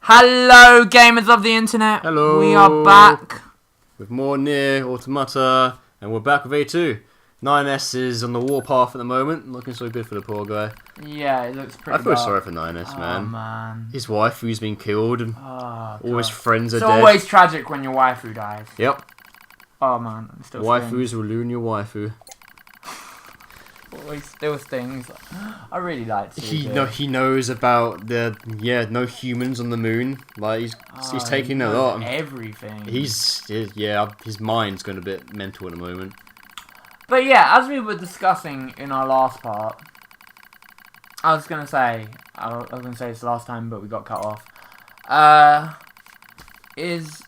Hello, gamers of the internet. Hello. We are back with more Nier Automata, and we're back with A2. 9S is on the warpath at the moment, looking so good for the poor guy. Yeah, it looks pretty I feel dark. sorry for 9S, man. Oh, man. His waifu's been killed, and all his friends are It's dead. always tragic when your waifu dies. Yep. Oh, man. It still Waifus will ruin your waifu. always still stings. I really like to see He knows about no humans on the moon. Like he's taking a lot. Everything. His mind's going a bit mental at the moment. But yeah, as we were discussing in our last part, I was gonna say this last time, but we got cut off. Is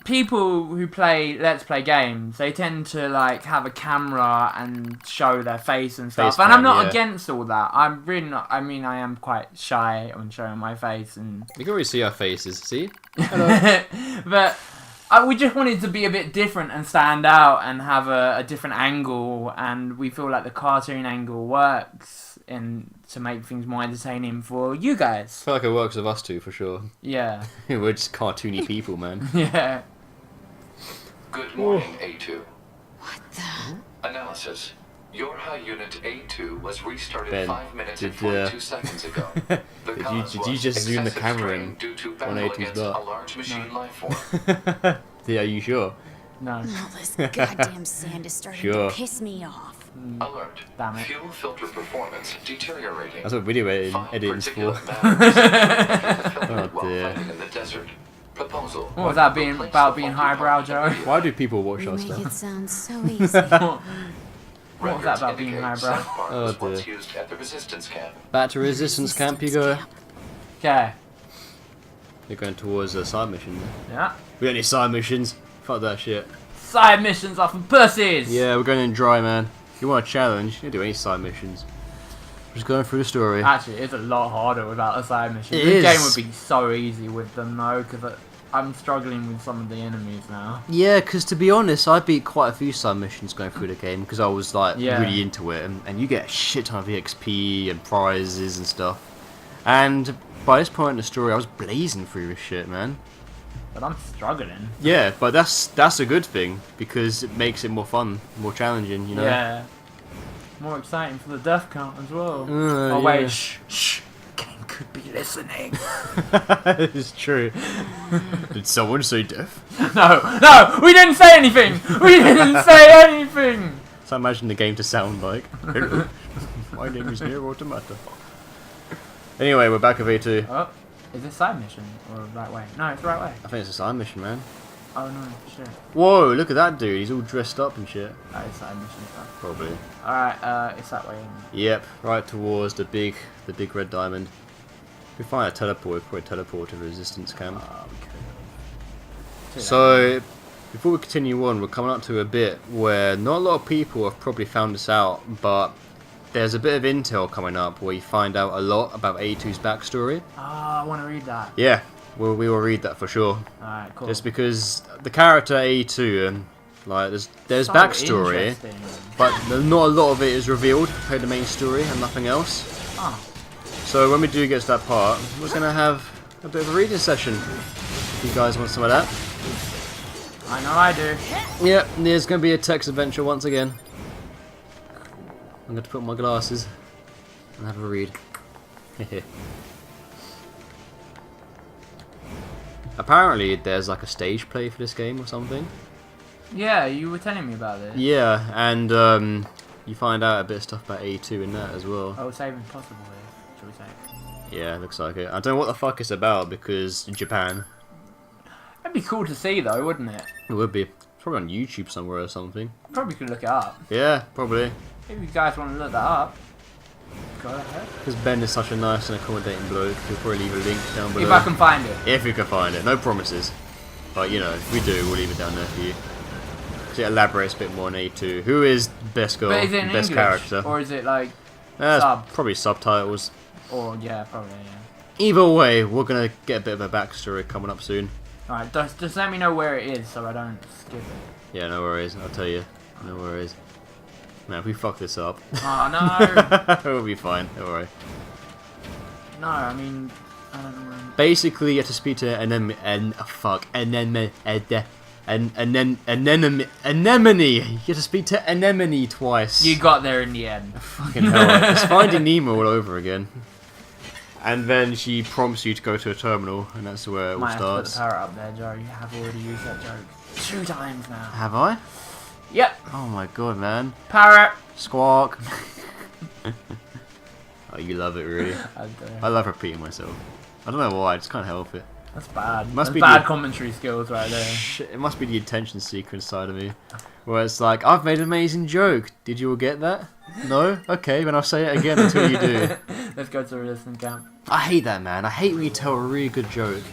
people who play Let's Play games, they tend to like have a camera and show their face and stuff. And I'm not against all that. I'm really not. I mean, I am quite shy on showing my face, and you can already see our faces. See? Hello. But we just wanted to be a bit different and stand out and have a different angle, and we feel like the cartoon angle works to make things more entertaining for you guys. I feel like it works with us two for sure. Yeah. We're just cartoony people, man. Yeah. Good morning, A2. What the? Analysis. YoRHa Unit A2 was restarted Ben, 5 minutes and 42 seconds ago. Did you just zoom the camera in due to on battle A2's against a butt? large machine life form. Yeah, are you sure? No. All this goddamn sand is starting to piss me off. Alert. Damn it. Fuel filter performance deteriorating. That's what video editing's for. Oh dear. In the desert. Proposal. What was that about being highbrow, Joe? Why do people watch You our make stuff? it sound so easy. What was that about being highbrow? Oh, dear. Once used at the resistance camp. Back to resistance camp you go. Okay. You're going towards a side mission. Yeah. We don't need side missions. Fuck that shit. Side missions are for pussies! Yeah, we're going in dry, man. If you want a challenge, you can do any side missions. Just going through the story. Actually, it's a lot harder without a side mission. It The is. game would be so easy with them, though, because I'm struggling with some of the enemies now. Yeah, because to be honest, I beat quite a few side missions going through the game because I was like Yeah. really into it, and you get a shit ton of EXP and prizes and stuff. And by this point in the story, I was blazing through this shit, man. But I'm struggling. Yeah, but that's a good thing because it makes it more fun, more challenging, you know. Yeah. More exciting for the death count as well. Oh Oh wait, yeah. shh. Game could be listening. It's true. Did someone say death? No, we didn't say anything. We didn't say anything. So I imagine the game to sound like. Hello, my name is Nier Automata. Anyway, we're back with A2. Oh, is this side mission or right way? No, it's the right way. I think it's a side mission, man. Oh no, shit. Whoa, look at that dude. He's all dressed up and shit. That is side mission stuff. Probably. Alright, it's that way. Yep, right towards the big red diamond. If we find a teleport, we'll probably teleport to the resistance camp. We could. So, before we continue on, we're coming up to a bit where not a lot of people have probably found this out, but there's a bit of intel coming up where you find out a lot about A2's backstory. Ah, I want to read that. Yeah, we will read that for sure. Alright, cool. Just because the character A2, like there's So backstory, interesting. but not a lot of it is revealed per the main story and nothing else. Oh. So when we do get to that part, we're gonna have a bit of a reading session. If you guys want some of that. I know I do. Yep, there's gonna be a text adventure once again. I'm going to put on my glasses and have a read. Apparently there's like a stage play for this game or something. Yeah, you were telling me about this. Yeah, and you find out a bit of stuff about A2 in that as well. Oh, saving possible here, shall we say. Yeah, looks like it. I don't know what the fuck it's about because Japan. That'd be cool to see though, wouldn't it? It would be. It's probably on YouTube somewhere or something. Probably could look it up. Yeah, probably. If you guys want to look that up, go ahead. Because Ben is such a nice and accommodating bloke, he'll probably leave a link down below. If I can find it. If you can find it. No promises. But, you know, if we do, we'll leave it down there for you. Because it elaborates a bit more on A2. Who is best girl, But is it in best English? character? Or is it like It's sub? probably subtitles. Or, yeah, probably, yeah. Either way, we're going to get a bit of a backstory coming up soon. Alright, just let me know where it is so I don't skip it. Yeah, no worries. I'll tell you. No worries. Man, if we fuck this up, Oh, no! we'll be fine. Don't worry. No, I mean, Basically, you have to speak to anemone. Anemone. You have to speak to anemone twice. You got there in the end. Fucking hell! It's Finding Nemo all over again. And then she prompts you to go to a terminal, and that's where it all Might have to put starts. the parrot up there, Joe. You have already used that joke 2 times now. Have I? Yep. Oh my god, man! Parrot. Squawk. Oh, you love it, really. I do. I love repeating myself. I don't know why, I just can't help it. That's bad. Must That's be bad the- commentary skills right there. Shit, it must be the attention seeker inside of me. Where it's like, I've made an amazing joke. Did you all get that? No? Okay, then I'll say it again until you do. Let's go to the resistance camp. I hate that, man. I hate when you tell a really good joke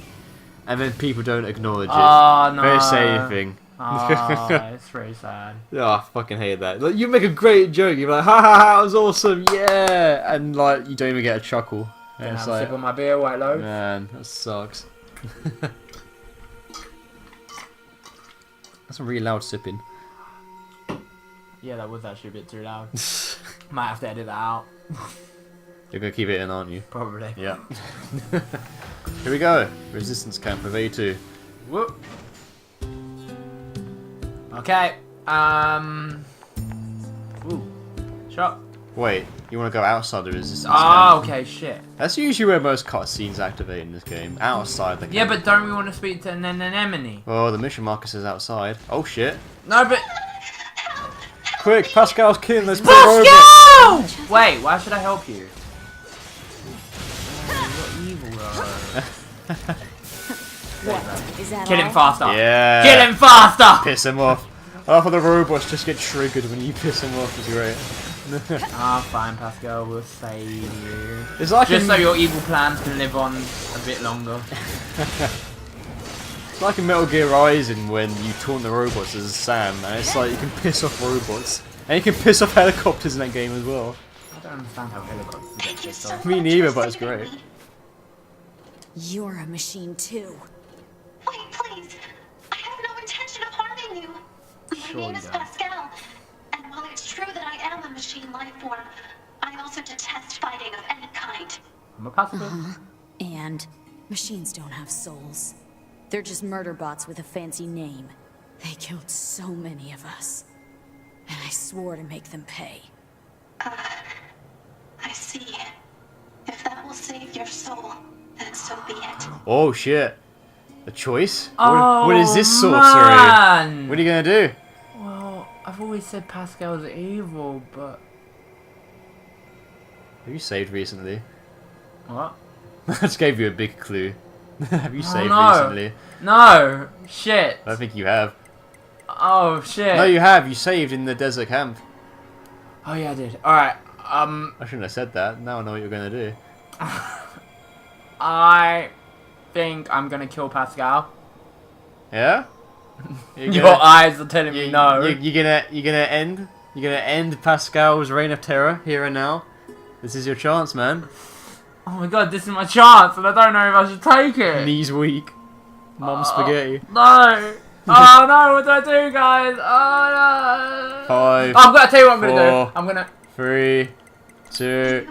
and then people don't acknowledge it. Oh, no. Don't say anything. Oh, it's very sad. Oh, I fucking hate that. Like, you make a great joke, you're like, ha ha ha, that was awesome, yeah! And like, you don't even get a chuckle. And Can I it's have a like, sip of my beer, White Loaf? man, that sucks. That's some really loud sipping. Yeah, that was actually a bit too loud. Might have to edit that out. You're gonna keep it in, aren't you? Probably. Yeah. Here we go. Resistance camp of A2. Whoop. Okay. Ooh. Shot. Wait, you want to go outside the resistance Oh, camp? okay, shit. That's usually where most cutscenes activate in this game. Outside the camp. Yeah, but don't we want to speak to an anemone? Oh, the mission marker says outside. Oh shit. No, but... Quick, Pascal's killing this poor robot. Pascal! Wait, why should I help you? You're evil, though. What? Is that Kill him all? faster. Yeah. Kill him faster! Piss him off. I love how the robots just get triggered when you piss him off. It's great. Ah, fine, Pascal, we'll save you. It's like Just in, so your evil plans can live on a bit longer. it's like in Metal Gear Rising when you taunt the robots as Sam, and it's like you can piss off robots. And you can piss off helicopters in that game as well. I don't understand how helicopters get pissed off. Me neither, but it's great. You're a machine too. Wait, please. I have no intention of harming you. Sure My name you is don't. Pascal, and while it's true that I am a machine life form, I also detest fighting of any kind. I'm a pacifist. And machines don't have souls. They're just murder bots with a fancy name. They killed so many of us. And I swore to make them pay. I see. If that will save your soul, then so be it. Oh shit. A choice? Oh, what is this sorcery? man. What are you gonna do? Well, I've always said Pascal's evil, but... Have you saved recently? What? I just gave you a big clue. Have you saved no. recently? No! Shit! I don't think you have. Oh, shit! No, you have. You saved in the desert camp. Oh, yeah, I did. Alright, I shouldn't have said that. Now I know what you're gonna do. I think I'm gonna kill Pascal. Yeah? Your eyes are telling me no. You're gonna end Pascal's reign of terror here and now. This is your chance, man. Oh my god, this is my chance, and I don't know if I should take it. Knees weak. Mum spaghetti. No! Oh no, what do I do, guys? Oh no! 5, I'm gonna tell you what I'm gonna 4, do. I'm gonna... 3, 2. You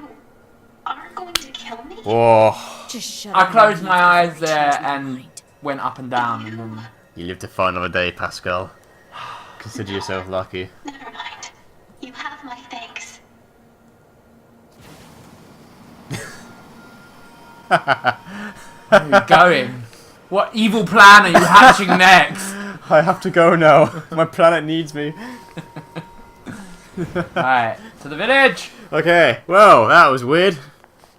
aren't going to kill me? Whoa. Just shut I up closed and my leave eyes before I there change my and mind. went up and down, and then... You live to fight another day, Pascal. Consider yourself lucky. Never mind. You have my thanks. Where are you going? What evil plan are you hatching next? I have to go now. My planet needs me. Alright, to the village! Okay, well, that was weird.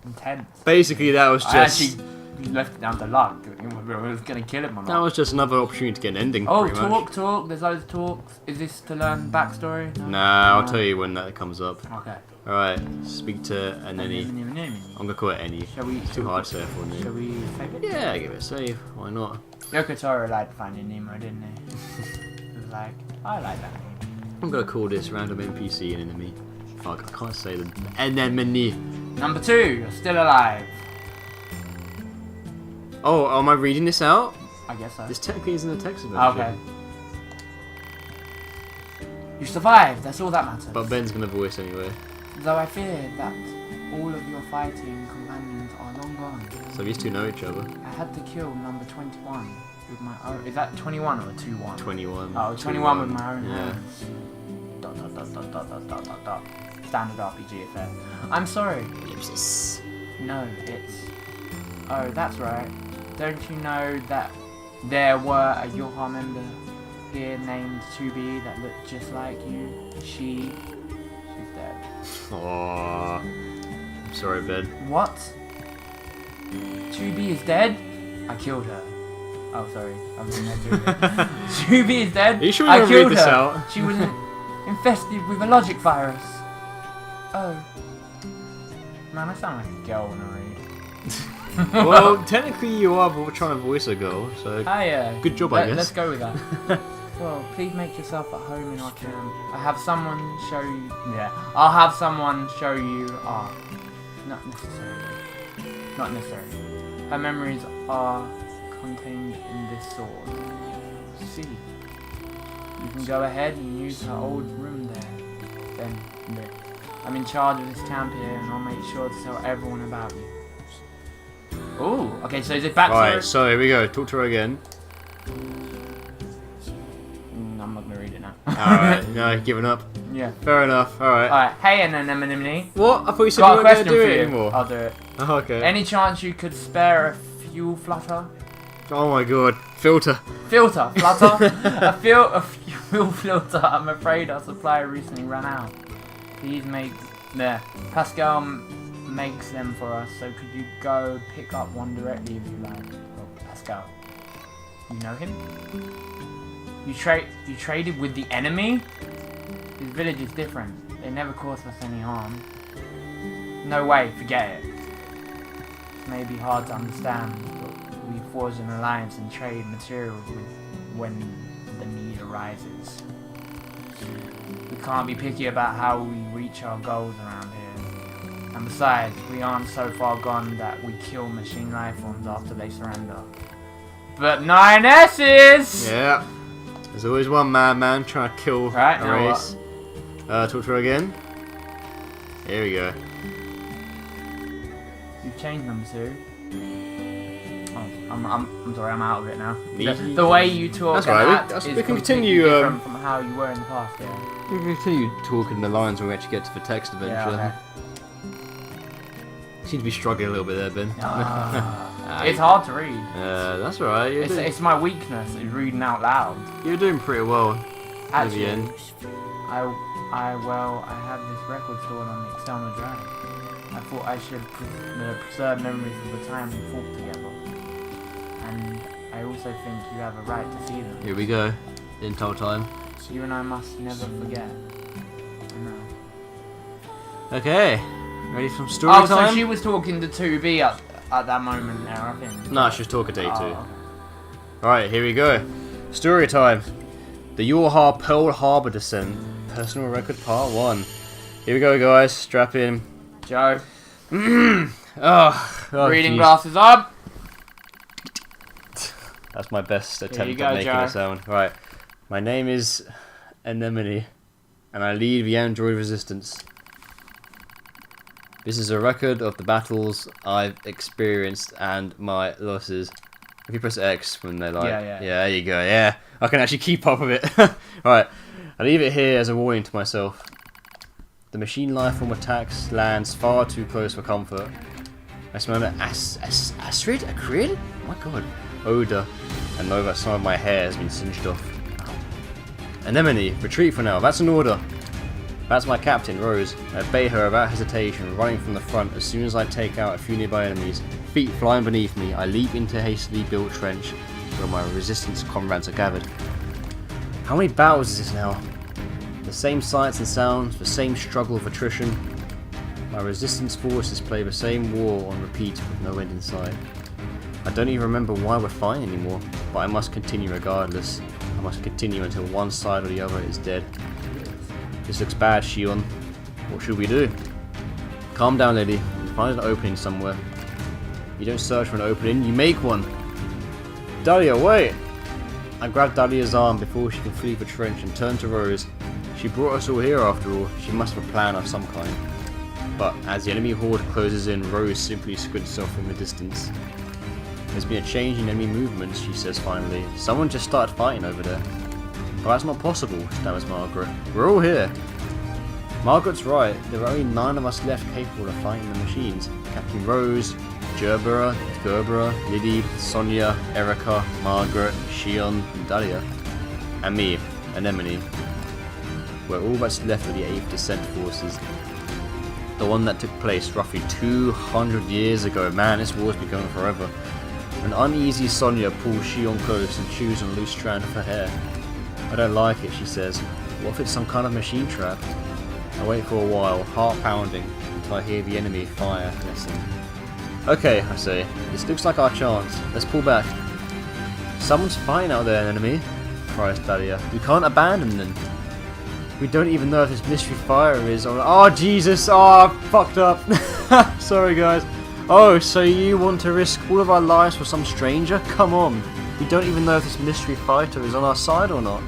Intense. Basically, that was I just... actually left it down to luck. I was gonna kill him or That not. was just another opportunity to get an ending, Oh, pretty much. talk. There's loads of talks. Is this to learn backstory? No? Nah, I'll tell you when that comes up. Okay. Alright, speak to Aneni. I'm gonna call it Eni. Shall we? It's too hard to say for me. Shall we save it? Yeah, give it a save. Why not? Yoko Taro liked Finding Nemo, didn't he? He was like, I like that name. I'm gonna call this random NPC an enemy. Fuck, I can't say the anemone. Number 2, you're still alive. Oh, am I reading this out? I guess so. This technically isn't a text version. Okay. You survived, that's all that matters. But Ben's gonna voice anyway. Though I fear that all of your fighting companions are long on. So these two know each other. I had to kill number 21 with my own. Is that 21 or 2-1? 21. Oh, 21 with my own Yeah. hands. Dot, dot, dot, dot, dot, dot, dot, dot, dot. Standard RPG affair. I'm sorry. Ellipsis. No, it's... Oh, that's right. Don't you know that there were a YoRHa member here named 2B that looked just like you? She's dead. Aww. I'm sorry, Ben. What? 2B is dead? I killed her. Oh, sorry. I was in there too. 2B is dead? Are you sure I you killed read this her. out? She was infested with a logic virus. Oh. Man, I sound like a girl when I read. Well, technically you are trying to voice a girl, so Hiya. good job, I guess. Let's go with that. Well, please make yourself at home in our camp. I have someone show you. Yeah, I'll have someone show you. Ah, not necessarily. Not necessarily. Her memories are contained in this sword. See, you can go ahead and use her old room there. Then, I'm in charge of this camp here, and I'll make sure to tell everyone about you. Oh, okay. So is it back to her? Right, so here we go. Talk to her again. I'm not gonna read it now. Alright, no, giving up. Yeah. Fair enough, alright. Alright, hey Anemone. What? I thought you said Got you a weren't going question to do for it you. anymore. I'll do it. Oh, okay. Any chance you could spare a fuel flutter? Oh my god. Filter. Filter, flutter? a fuel filter. I'm afraid our supply recently ran out. Please make... There. Pascal makes them for us, so could you go pick up one directly if you like? Oh, Pascal. You know him? You traded with the enemy? His village is different. They never caused us any harm. No way, forget it. It may be hard to understand, but we forge an alliance and trade materials when the need arises. We can't be picky about how we reach our goals around here. And besides, we aren't so far gone that we kill machine life forms after they surrender. But 9S's! Yeah. There's always one madman trying to kill Right, a now race. Talk to her again. Here we go. You've changed them, Sue. Oh, I'm sorry, I'm out of it now. Easy. The way you talk That's and right, act is we can completely continue, different from how you were in the past, yeah. We can continue talking the lines when we actually get to the text eventually. Yeah, Seem to be struggling a little bit there, Ben. okay. It's hard to read. That's alright. It's my weakness, is reading out loud. You're doing pretty well. Actually, in the end. I have this record stored on the external drive. I thought I should preserve memories of the time we fought together. And I also think you have a right to see them. Here we go. Intel time. You and I must never forget. I know. Okay. Ready for some story Oh, time? so she was talking to 2B at that moment there, I think. No, she was talking to A2. Oh, okay. Alright, here we go. Story time. The YoRHa Pearl Harbor Descent. Personal Record Part 1. Here we go, guys. Strap in. Joe. Oh, Reading geez. glasses up. That's my best attempt go, at making Joe. a sound. Right. My name is Anemone, and I lead the Android Resistance. This is a record of the battles I've experienced and my losses. If you press X when they like... Yeah. Yeah, there you go. Yeah, I can actually keep up with it. Right. I leave it here as a warning to myself. The machine life form attacks lands far too close for comfort. I smell an acrid? Oh my god. Odor. And know that some of my hair has been singed off. Anemone, retreat for now. That's an order. That's my captain, Rose. I obey her without hesitation, running from the front as soon as I take out a few nearby enemies. Feet flying beneath me, I leap into a hastily built trench where my resistance comrades are gathered. How many battles is this now? The same sights and sounds, the same struggle of attrition. My resistance forces play the same war on repeat with no end in sight. I don't even remember why we're fighting anymore, but I must continue regardless. I must continue until one side or the other is dead. This looks bad, Shion. What should we do? Calm down, lady. Find an opening somewhere. You don't search for an opening, you make one! Dahlia, wait! I grabbed Dahlia's arm before she could flee the trench and turned to Rose. She brought us all here after all. She must have a plan of some kind. but as the enemy horde closes in, Rose simply squints off in the distance. There's been a change in enemy movements, she says finally. Someone just started fighting over there. Well, that's not possible, stammers Margaret. We're all here. Margaret's right, there are only 9 of us left capable of fighting the machines. Captain Rose, YoRHa, Gerbera, Lily, Sonia, Erica, Margaret, Shion, and Dahlia. And me, Anemone. We're all that's left of the 8th Descent Forces. The one that took place roughly 200 years ago. Man, this war's been going forever. An uneasy Sonia pulls Shion close and chews on a loose strand of her hair. I don't like it, she says. What if it's some kind of machine trap? I wait for a while, heart pounding, until I hear the enemy fire listen. Okay, I say, this looks like our chance. Let's pull back. Someone's fighting out there, enemy, cries Dahlia. We can't abandon them. We don't even know if this mystery fire is on. Oh, Jesus! Oh, I fucked up. Sorry, guys. Oh, so you want to risk all of our lives for some stranger? Come on. We don't even know if this mystery fighter is on our side or not.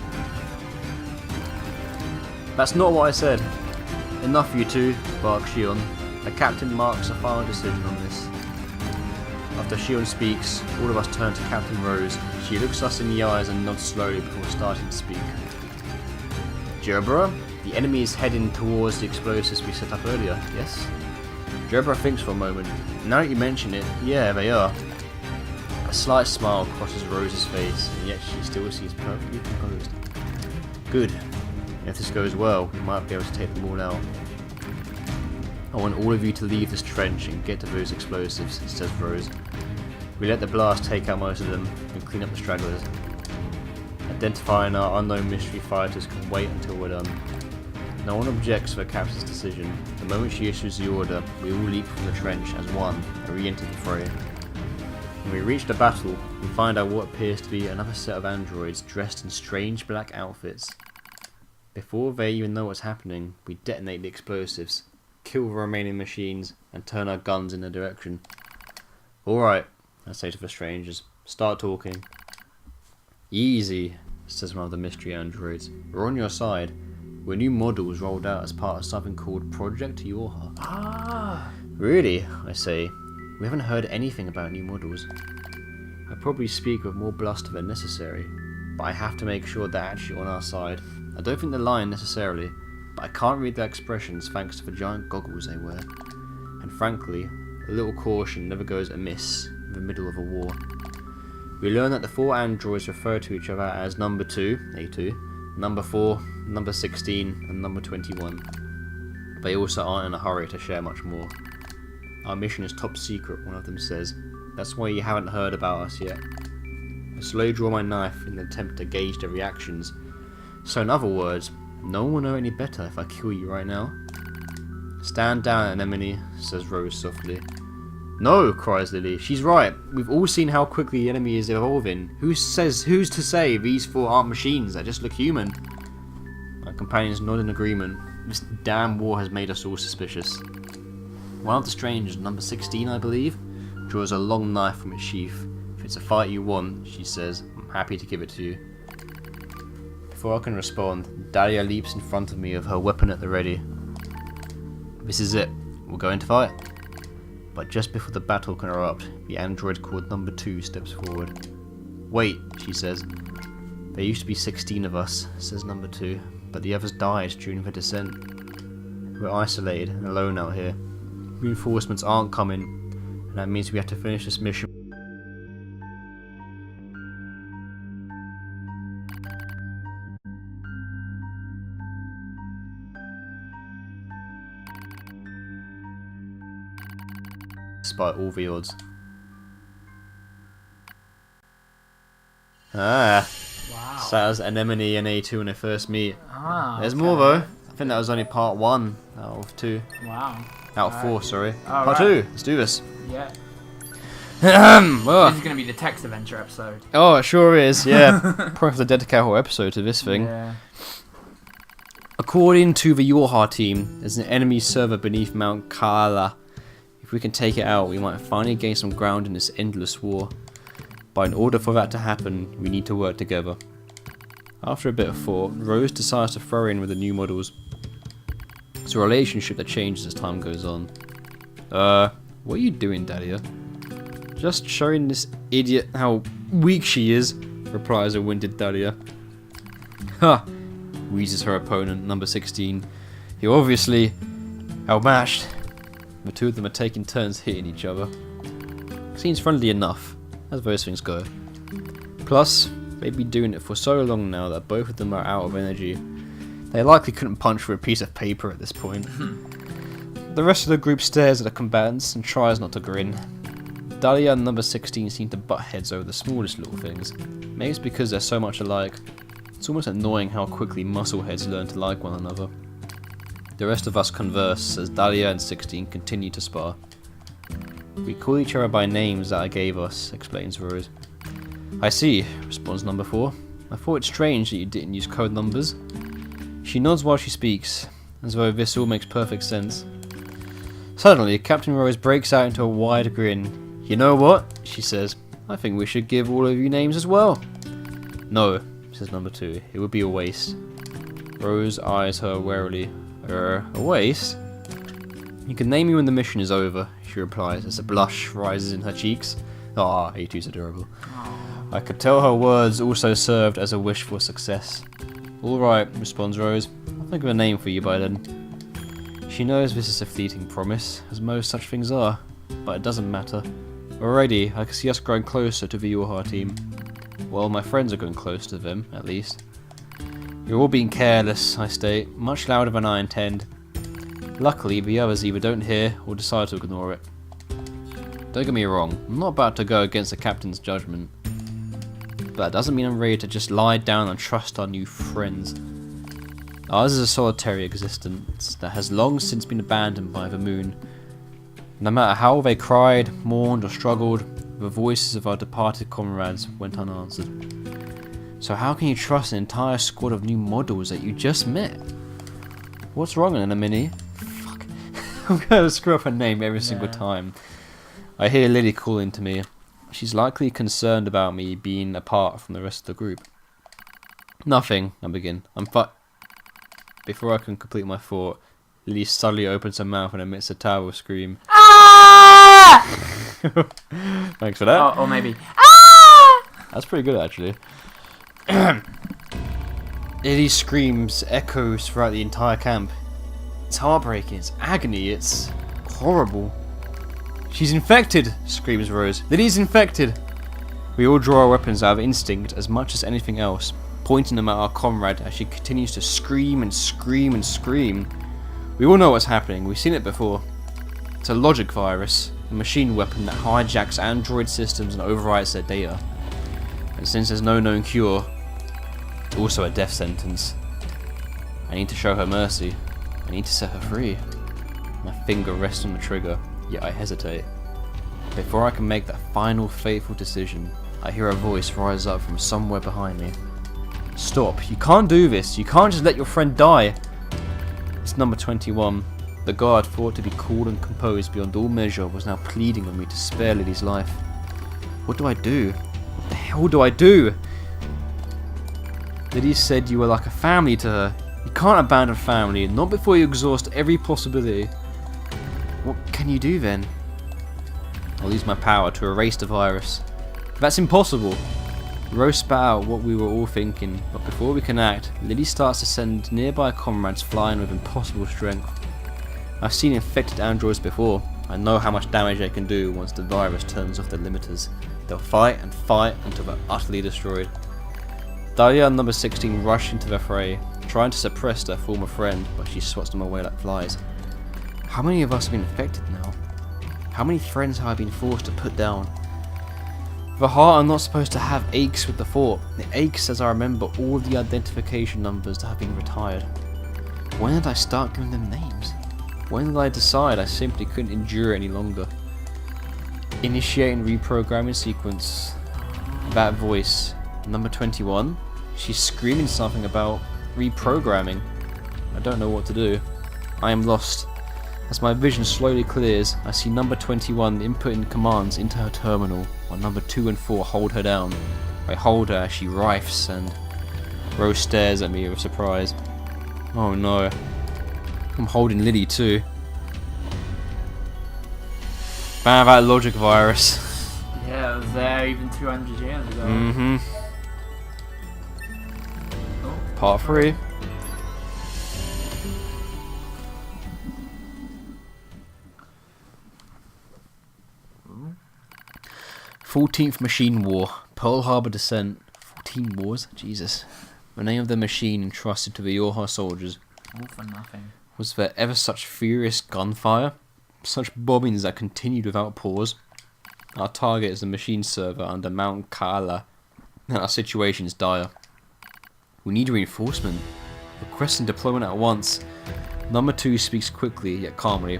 That's not what I said. Enough, you two, barks Shion. The captain marks a final decision on this. After Shion speaks, all of us turn to Captain Rose. She looks us in the eyes and nods slowly before starting to speak. Gerbera, the enemy is heading towards the explosives we set up earlier, yes? Gerbera thinks for a moment. Now that you mention it, yeah, they are. A slight smile crosses Rose's face, and yet she still seems perfectly composed. Good. If this goes well, we might be able to take them all out. I want all of you to leave this trench and get to those explosives, says Rose. We let the blast take out most of them and clean up the stragglers. Identifying our unknown mystery fighters can wait until we're done. No one objects to the captain's decision. The moment she issues the order, we all leap from the trench as one and re-enter the fray. When we reach the battle, we find out what appears to be another set of androids dressed in strange black outfits. Before they even know what's happening, we detonate the explosives, kill the remaining machines, and turn our guns in their direction. Alright, I say to the strangers, start talking. Easy, says one of the mystery androids. We're on your side. We're new models rolled out as part of something called Project YoRHa. Ah. Really? I say. We haven't heard anything about new models. I probably speak with more bluster than necessary, but I have to make sure they're actually on our side. I don't think they're lying necessarily, but I can't read their expressions thanks to the giant goggles they wear. And frankly, a little caution never goes amiss in the middle of a war. We learn that the 4 androids refer to each other as number 2, A2, number 4, number 16, and number 21. They also aren't in a hurry to share much more. Our mission is top secret, one of them says. That's why you haven't heard about us yet. I slowly draw my knife in an attempt to gauge their reactions. So in other words, no one will know any better if I kill you right now. Stand down, Anemone, says Rose softly. No, cries Lily. She's right. We've all seen how quickly the enemy is evolving. Who's to say these 4 aren't machines that just look human? My companions nod in agreement. This damn war has made us all suspicious. One of the strangers, number 16 I believe, draws a long knife from its sheath. If it's a fight you want, she says, I'm happy to give it to you. Before I can respond, Dahlia leaps in front of me with her weapon at the ready. This is it. We're going to fight. But just before the battle can erupt, the android called number 2 steps forward. Wait, she says. There used to be 16 of us, says number 2, but the others died during the descent. We're isolated and alone out here. Reinforcements aren't coming, and that means we have to finish this mission. Despite all the odds. Ah, Wow. so that was Anemone and A2 when they first meet. Ah, There's okay. more though. I think that was only part 1 out of 2. Wow. Out of 4, sorry. All Part right. 2, let's do this. Yeah. Well, This is going to be the text adventure episode. oh, it sure is, yeah. Probably have to dedicate a whole episode to this thing. Yeah. According to the YoRHa team, there's an enemy server beneath Mount Kala. If we can take it out, we might finally gain some ground in this endless war. But in order for that to happen, we need to work together. After a bit of thought, Rose decides to throw in with the new models. It's a relationship that changes as time goes on. What are you doing, Dahlia? Just showing this idiot how weak she is, replies a winded Dahlia. Ha! Wheezes her opponent, number 16. You're obviously outmatched. The two of them are taking turns hitting each other. Seems friendly enough, as those things go. Plus, they've been doing it for so long now that both of them are out of energy. They likely couldn't punch through a piece of paper at this point. The rest of the group stares at the combatants and tries not to grin. Dahlia and number 16 seem to butt heads over the smallest little things. Maybe it's because they're so much alike. It's almost annoying how quickly muscleheads learn to like one another. The rest of us converse as Dahlia and 16 continue to spar. We call each other by names that I gave us, explains Rose. I see, responds number 4. I thought it strange that you didn't use code numbers. She nods while she speaks, as though this all makes perfect sense. Suddenly, Captain Rose breaks out into a wide grin. You know what? She says. I think we should give all of you names as well. No, says number 2. It would be a waste. Rose eyes her warily. A waste? You can name me when the mission is over, she replies as a blush rises in her cheeks. Ah, A2's adorable. I could tell her words also served as a wish for success. Alright, responds Rose. I'll think of a name for you by then. She knows this is a fleeting promise, as most such things are, but it doesn't matter. Already, I can see us growing closer to the YoRHa team. Well, my friends are going close to them, at least. You're all being careless, I state, much louder than I intend. Luckily, the others either don't hear or decide to ignore it. Don't get me wrong, I'm not about to go against the captain's judgment. But that doesn't mean I'm ready to just lie down and trust our new friends. Ours is a solitary existence that has long since been abandoned by the moon. No matter how they cried, mourned or struggled, the voices of our departed comrades went unanswered. So how can you trust an entire squad of new models that you just met? What's wrong, Anemone? Fuck. I'm gonna screw up her name every single time. I hear Lily calling to me. She's likely concerned about me being apart from the rest of the group. Nothing, I begin. Before I can complete my thought, Lily suddenly opens her mouth and emits a terrible scream. Ah! Thanks for that. Or maybe. Ah! That's pretty good, actually. Lily's screams echoes throughout the entire camp. It's heartbreaking, it's agony, it's horrible. She's infected, screams Rose. Lily's infected. We all draw our weapons out of instinct as much as anything else, pointing them at our comrade as she continues to scream and scream and scream. We all know what's happening, we've seen it before. It's a logic virus, a machine weapon that hijacks android systems and overwrites their data. And since there's no known cure, it's also a death sentence. I need to show her mercy. I need to set her free. My finger rests on the trigger, yet I hesitate. Before I can make that final fateful decision, I hear a voice rise up from somewhere behind me. Stop, you can't do this, you can't just let your friend die. It's number 21. The guard, thought to be cool and composed beyond all measure, was now pleading with me to spare Lily's life. What do I do? What the hell do I do? Lily said you were like a family to her. You can't abandon family, not before you exhaust every possibility. What can you do then? I'll use my power to erase the virus. That's impossible. Rose spat out what we were all thinking, but before we can act, Lily starts to send nearby comrades flying with impossible strength. I've seen infected androids before. I know how much damage they can do once the virus turns off their limiters. They'll fight and fight until they're utterly destroyed. Dahlia and number 16 rush into the fray, trying to suppress their former friend, but she swats them away like flies. How many of us have been infected now? How many friends have I been forced to put down? The heart are not supposed to have aches with the thought. It aches as I remember all of the identification numbers that have been retired. When did I start giving them names? When did I decide I simply couldn't endure it any longer? Initiating reprogramming sequence. That voice. Number 21. She's screaming something about reprogramming. I don't know what to do. I am lost. As my vision slowly clears, I see number 21 inputting commands into her terminal, while number 2 and 4 hold her down. I hold her as she writhes, and Rose stares at me with surprise. Oh no. I'm holding Lily too. Ban that logic virus. Yeah, it was there even 200 years ago. Mm-hmm. Oh, Part 3. Ooh. 14th Machine War. Pearl Harbor Descent. 14 wars? Jesus. The name of the machine entrusted to the YoRHa soldiers. All for nothing. Was there ever such furious gunfire? Such bombings that continued without pause? Our target is the machine server under Mount Kaala, and our situation is dire. We need reinforcement. Requesting deployment at once. Number 2 speaks quickly yet calmly,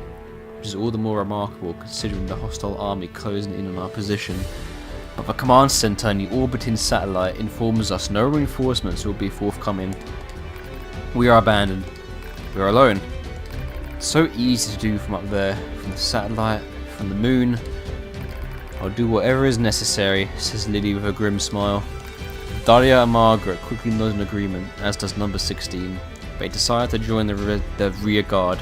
which is all the more remarkable considering the hostile army closing in on our position. But the command center and the orbiting satellite informs us no reinforcements will be forthcoming. We are abandoned. We are alone. It's so easy to do from up there, from the satellite, from the moon. I'll do whatever is necessary, says Lily with a grim smile. Dahlia and Margaret quickly nod in agreement, as does number 16. They decide to join the rear guard,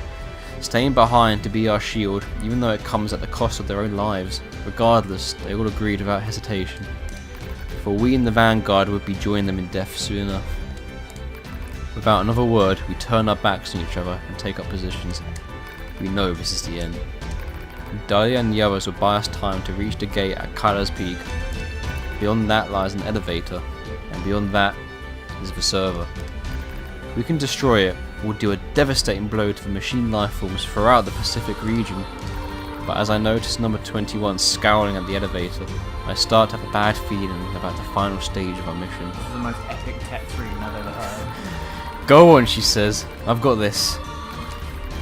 staying behind to be our shield, even though it comes at the cost of their own lives. Regardless, they all agreed without hesitation, for we in the vanguard would be joining them in death soon enough. Without another word, we turn our backs on each other and take up positions. We know this is the end. Dahlia and the others will buy us time to reach the gate at Kyla's Peak. Beyond that lies an elevator, and beyond that is the server. We can destroy it, or deal a devastating blow to the machine lifeforms throughout the Pacific region. But as I notice number 21 scowling at the elevator, I start to have a bad feeling about the final stage of our mission. This is the most epic tech scream I've ever heard. Go on, she says. I've got this.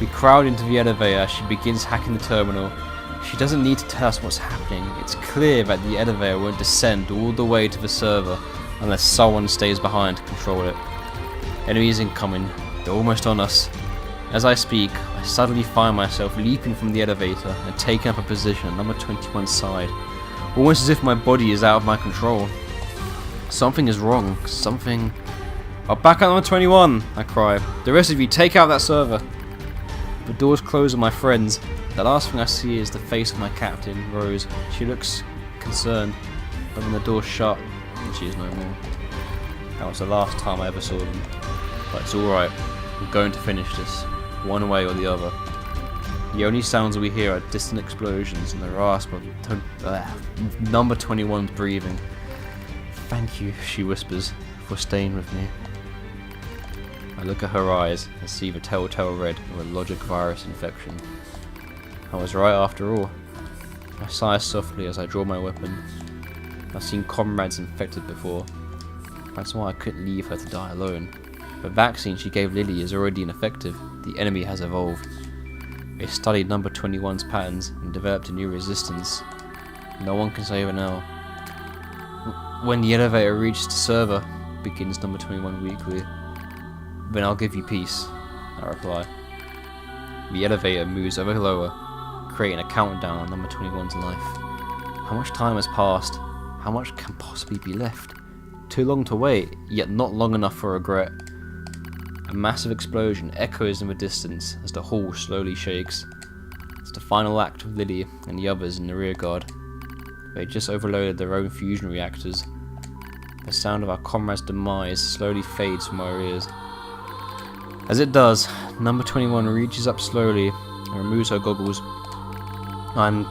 We crowd into the elevator as she begins hacking the terminal. She doesn't need to tell us what's happening. It's clear that the elevator won't descend all the way to the server unless someone stays behind to control it. Enemies incoming. They're almost on us. As I speak, I suddenly find myself leaping from the elevator and taking up a position on number 21's side, almost as if my body is out of my control. Something is wrong. Something... I'll back out number 21, I cry. The rest of you, take out that server. The doors close on my friends. The last thing I see is the face of my captain, Rose. She looks concerned, but then the doors shut and she is no more. That was the last time I ever saw them. But it's alright. We're going to finish this, one way or the other. The only sounds we hear are distant explosions and the rasp of number 21's breathing. Thank you, she whispers, for staying with me. I look at her eyes and see the telltale red of a logic virus infection. I was right after all. I sigh softly as I draw my weapon. I've seen comrades infected before. That's why I couldn't leave her to die alone. The vaccine she gave Lily is already ineffective. The enemy has evolved. They studied number 21's patterns and developed a new resistance. No one can save her now. When the elevator reaches the server, begins number 21 weekly. Then I'll give you peace, I reply. The elevator moves ever lower, creating a countdown on number 21's life. How much time has passed? How much can possibly be left? Too long to wait, yet not long enough for regret. A massive explosion echoes in the distance as the hall slowly shakes. It's the final act of Lily and the others in the rear guard. They just overloaded their own fusion reactors. The sound of our comrade's demise slowly fades from our ears. As it does, number 21 reaches up slowly and removes her goggles. I'm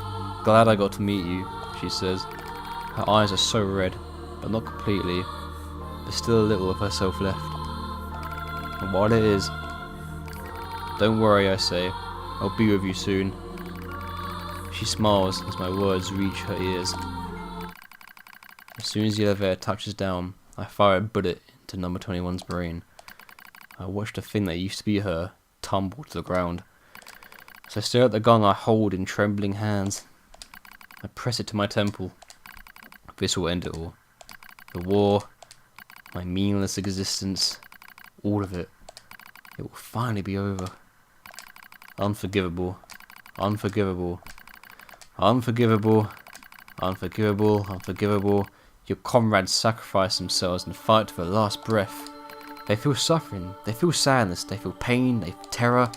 glad I got to meet you, she says. Her eyes are so red, but not completely. There's still a little of herself left. And while it is, don't worry, I say. I'll be with you soon. She smiles as my words reach her ears. As soon as the elevator touches down, I fire a bullet into number 21's brain. I watch the thing that used to be her tumble to the ground. As I stare at the gun I hold in trembling hands, I press it to my temple. This will end it all. The war, my meaningless existence, all of it. It will finally be over. Unforgivable. Unforgivable. Unforgivable. Unforgivable. Unforgivable. Your comrades sacrifice themselves and fight to their last breath. They feel suffering, they feel sadness, they feel pain, they feel terror.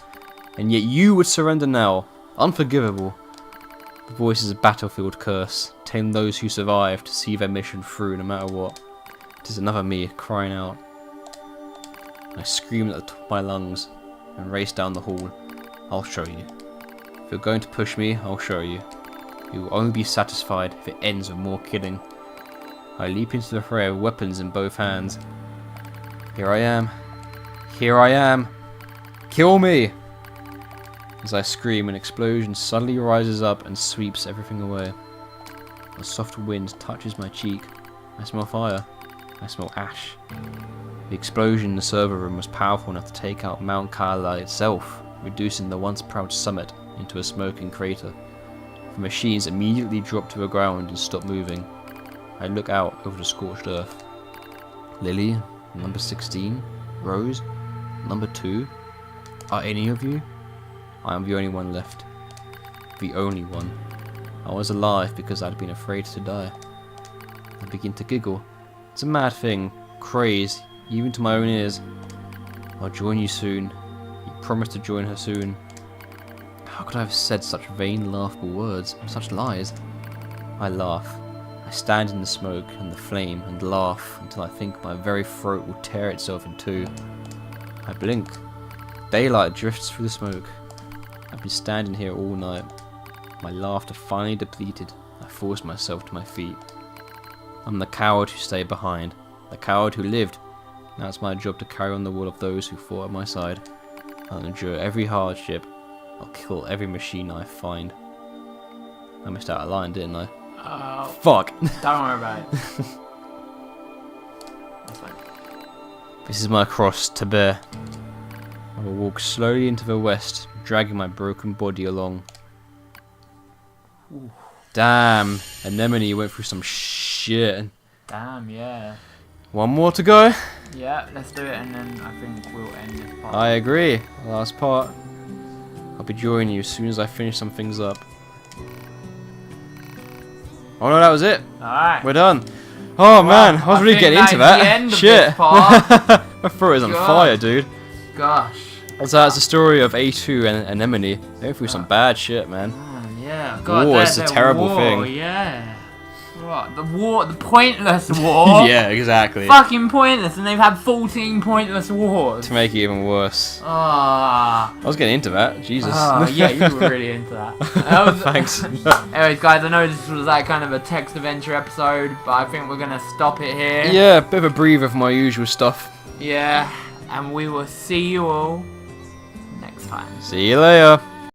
And yet you would surrender now. Unforgivable. The voice is a battlefield curse, telling those who survive to see their mission through no matter what. It is another me crying out. I scream at the top of my lungs and race down the hall. I'll show you. If you're going to push me, I'll show you. You will only be satisfied if it ends with more killing. I leap into the fray with weapons in both hands. Here I am. Here I am. Kill me! As I scream, an explosion suddenly rises up and sweeps everything away. A soft wind touches my cheek. I smell fire. I smell ash. The explosion in the server room was powerful enough to take out Mount Kala itself, reducing the once proud summit into a smoking crater. The machines immediately dropped to the ground and stopped moving. I look out over the scorched earth. Lily, number 16, Rose, number 2. Are any of you? I am the only one left. The only one. I was alive because I'd been afraid to die. I begin to giggle. It's a mad thing, craze, even to my own ears. I'll join you soon. You promised to join her soon. How could I have said such vain, laughable words, such lies? I laugh. I stand in the smoke and the flame and laugh until I think my very throat will tear itself in two. I blink. Daylight drifts through the smoke. I've been standing here all night. My laughter finally depleted. I force myself to my feet. I'm the coward who stayed behind. The coward who lived. Now it's my job to carry on the will of those who fought at my side. I'll endure every hardship. I'll kill every machine I find. I missed out a line, didn't I? Fuck! Don't worry about it. That's fine. This is my cross to bear. I will walk slowly into the west, dragging my broken body along. Ooh. Damn, Anemone went through some shit. Damn, yeah. One more to go? Yeah, let's do it and then I think we'll end this part. I agree. Last part. I'll be joining you as soon as I finish some things up. Oh no, that was it. Alright. We're done. Oh man, I was really getting into that. The end Shit. Of this part. My throat is on God. fire, dude. Gosh. So that's the story of A2 and Anemone. They went through some bad shit, man. Man, yeah. God, War is a terrible war, thing. Yeah. What? The war, the pointless war. Yeah, exactly. Fucking pointless, and they've had 14 pointless wars. To make it even worse. Ah. I was getting into that. Jesus. Yeah, you were really into that. That was- Thanks. Anyways, guys, I know this was like kind of a text adventure episode, but I think we're gonna stop it here. Yeah, a bit of a breather for my usual stuff. Yeah, and we will see you all next time. See you later.